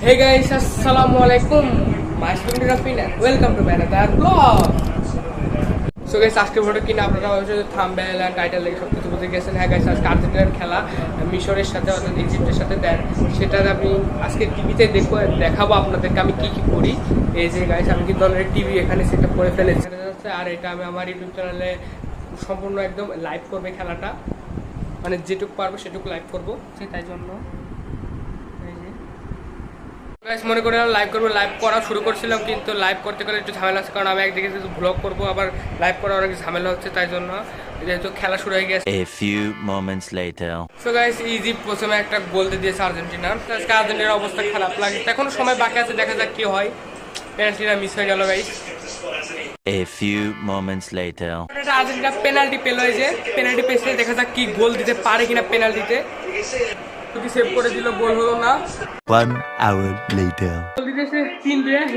Hey guys, Assalamualaikum. My student Rafina. Welcome to another vlog. So guys, আজকে video কিনা আপনারা হচ্ছে thumbnail আর title দেখে সব কিছু বুঝে গেছেন। হ্যাঁ গাইস, আজকে আর্জেন্টিনার খেলা মিশরের সাথে অর্থাৎ ইজিপ্টের সাথে দেন সেটা আমি আজকে টিভিতে দেখাবো আপনাদেরকে আমি কি করি। এই যে গাইস, আমি কিন্তু অলরেডি টিভি এখানে সেটআপ করে ফেলেছি আর এটা আমি আমার ইউটিউব চ্যানেলে সম্পূর্ণ একদম লাইভ করবে খেলাটা, মানে যেটুকু পারবো সেটুকু লাইভ করবো। তাই জন্য মনে করে লাইভ করবো, লাইভ করা শুরু করছিলাম কিন্তু লাইভ করতে গেলে একটু ঝামেলা আছে, কারণ আমি একদিকে যেহেতু ব্লগ করবো আবার লাইভ করা অনেক ঝামেলা হচ্ছে, তাই জন্য যেহেতু খেলা শুরু হয়ে গেছে। A few moments later. So guys, Egypt প্রথমে একটা গোল দিয়ে দিয়েছে আর্জেন্টিনা। আজকে আর্জেন্টিনার অবস্থা খারাপ লাগে, এখনো সময় বাকি আছে, দেখা যাক কি হয়। পেনাল্টিটা মিস হয়ে গেল guys. A few moments later. Argentina penalty পেল, এই যে পেনাল্টি পেয়েছে, দেখা যাক কি গোল দিতে পারে কিনা পেনাল্টিতে। যদি সেভ করে দিল, গোল হলো না। 1 hour later.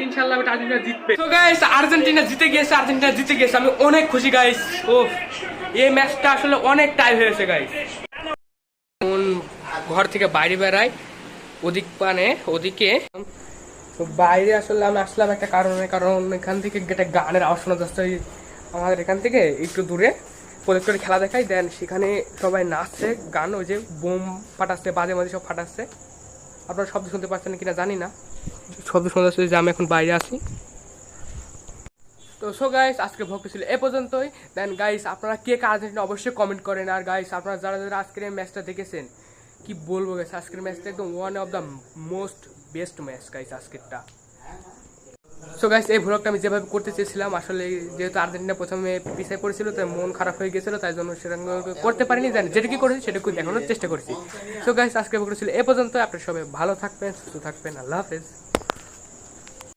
ইনশাআল্লাহ আর্জেন্টিনা জিতবে। তো গাইস, আর্জেন্টিনা জিতে গেছে, আর্জেন্টিনা জিতে গেছে, আমি অনেক খুশি গাইস। ও এই ম্যাচটা আসলে অনেক টাইম হয়েছে গাইস। ঘর থেকে বাইরে বেড়াই ওদিকে বাইরে আসলে আমি আসলাম একটা কারণে, কারণ এখান থেকে একটা গানের আওয়াজ শোনা যাচ্ছে। আমাদের এখান থেকে একটু দূরে প্রজেক্টরে খেলা দেখাই দেন, সেখানে সবাই নাচছে, গান, ওই যে বোম ফাটাচ্ছে, বাজে মাঝে সব ফাটাচ্ছে। আপনারা শব্দ শুনতে পাচ্ছেন কিনা জানি না, শব্দ শোনা যাচ্ছে যে আমি এখন বাইরে আছি। তো সো গাইস, আজকে ভক্ত ছিল এ পর্যন্তই। দেন গাইস, আপনারা কে আর্জেন্টিনা অবশ্যই কমেন্ট করেন। আর গাইস, আপনারা যারা যারা আজকের এই ম্যাচটা দেখেছেন, কি বলবো গাইস, আজকের ম্যাচটা একদম one of the most best match guys আজকেরটা। সো গাইস, এই ভ্লগটা আমি যেভাবে করতে চেয়েছিলাম, আসলে যেহেতু আর্জেন্টিনা প্রথমে পিছিয়ে পড়েছিল, তাই মন খারাপ হয়ে গেছিলো, তাই জন্য সেরকম করতে পারিনি। জানি যেটুকু করেছি সেটুকু দেখানোর চেষ্টা করছি। সো গাইস, আজকে ভ্লগটা ছিল এ পর্যন্ত। আপনারা সবাই ভালো থাকবেন, সুস্থ থাকবেন। আল্লাহ হাফেজ।